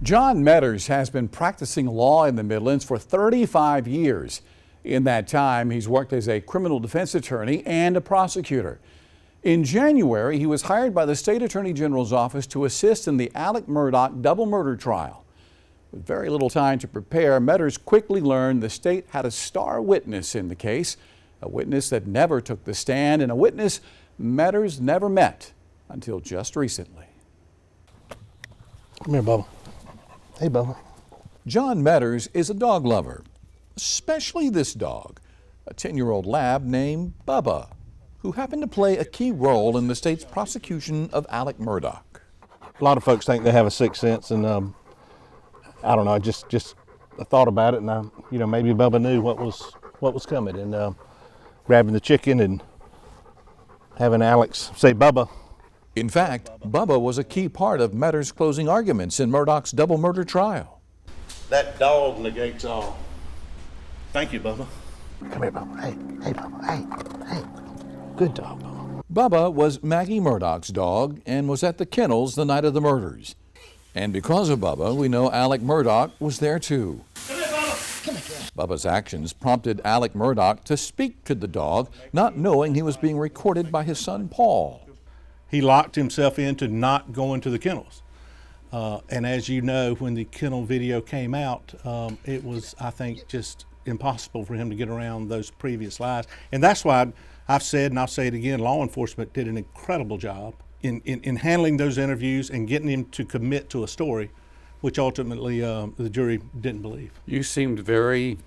John Meadors has been practicing law in the Midlands for 35 years. In that time, he's worked as a criminal defense attorney and a prosecutor. In January, he was hired by the State Attorney General's office to assist in the Alex Murdaugh double murder trial. With very little time to prepare, Meadors quickly learned the state had a star witness in the case, a witness that never took the stand and a witness Meadors never met until just recently. Come here, Bubba. Hey, Bubba. John Meadors is a dog lover, especially this dog, a 10-year-old lab named Bubba, who happened to play a key role in the state's prosecution of Alex Murdaugh. A lot of folks think they have a sixth sense, and I don't know. I just I thought about it, and maybe Bubba knew what was coming, and grabbing the chicken and having Alex say Bubba. In fact, Bubba was a key part of Meadors' closing arguments in Murdaugh's double murder trial. That dog negates all. Thank you, Bubba. Come here, Bubba. Hey, Bubba. Hey. Good dog, Bubba. Bubba was Maggie Murdaugh's dog and was at the kennels the night of the murders. And because of Bubba, we know Alex Murdaugh was there too. Come here, Bubba. Come here. Bubba's actions prompted Alex Murdaugh to speak to the dog, not knowing he was being recorded by his son Paul. He locked himself into not going to the kennels. And as you know, when the kennel video came out, it was, I think, just impossible for him to get around those previous lies. And that's why I've said, and I'll say it again, law enforcement did an incredible job in handling those interviews and getting him to commit to a story, which ultimately the jury didn't believe. You seemed very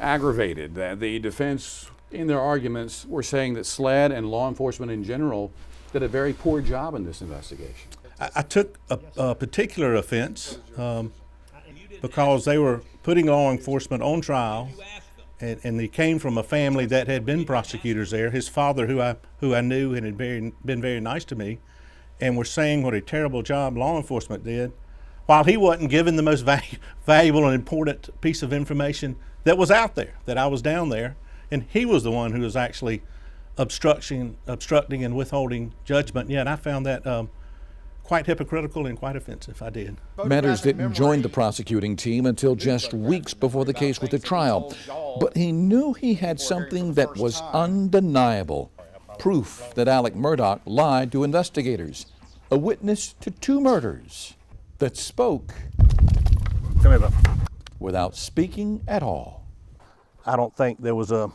aggravated that the defense, in their arguments, were saying that SLED and law enforcement in general did a very poor job in this investigation. I took a particular offense because they were putting law enforcement on trial, and they came from a family that had been prosecutors there. His father, who I knew and had been very nice to me, and were saying what a terrible job law enforcement did, while he wasn't given the most valuable and important piece of information that was out there, that I was down there, and he was the one who was actually obstructing and withholding judgment. Yeah, and I found that quite hypocritical and quite offensive. I did. Meadors didn't join the prosecuting team until just weeks before the case went to trial, but he knew he had something that was undeniable, proof that Alex Murdaugh lied to investigators, a witness to 2 murders that spoke Come here, Bubba. without speaking at all. I don't think there was a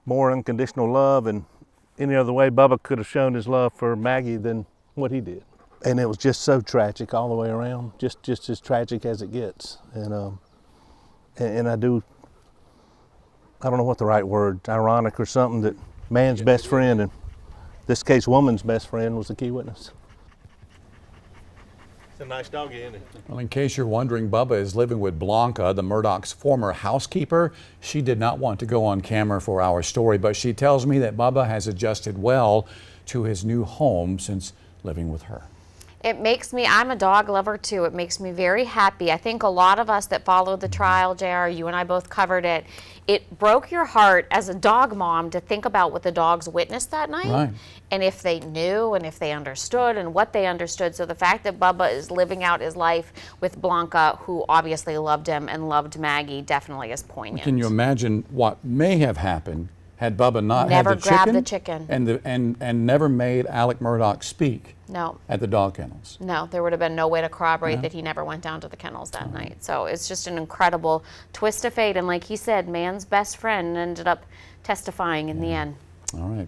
more unconditional love in any other way Bubba could have shown his love for Maggie than what he did. And it was just so tragic all the way around, just as tragic as it gets. And I don't know what the right word, ironic or something, that man's best friend, and this case woman's best friend, was the key witness. It's a nice doggy, isn't it? Well, in case you're wondering, Bubba is living with Blanca, the Murdaugh's former housekeeper. She did not want to go on camera for our story, but she tells me that Bubba has adjusted well to his new home since living with her. It makes me, I'm a dog lover too, it makes me very happy. I think a lot of us that followed the trial, JR, you and I both covered it, it broke your heart as a dog mom to think about what the dogs witnessed that night. Right. And if they knew and if they understood and what they understood. So the fact that Bubba is living out his life with Blanca, who obviously loved him and loved Maggie, definitely is poignant. Can you imagine what may have happened had Bubba not Never had grabbed the chicken and never made Alex Murdaugh speak? No. At the dog kennels. No, there would have been no way to corroborate that he never went down to the kennels that night. So it's just an incredible twist of fate. And like he said, man's best friend ended up testifying in the end. All right.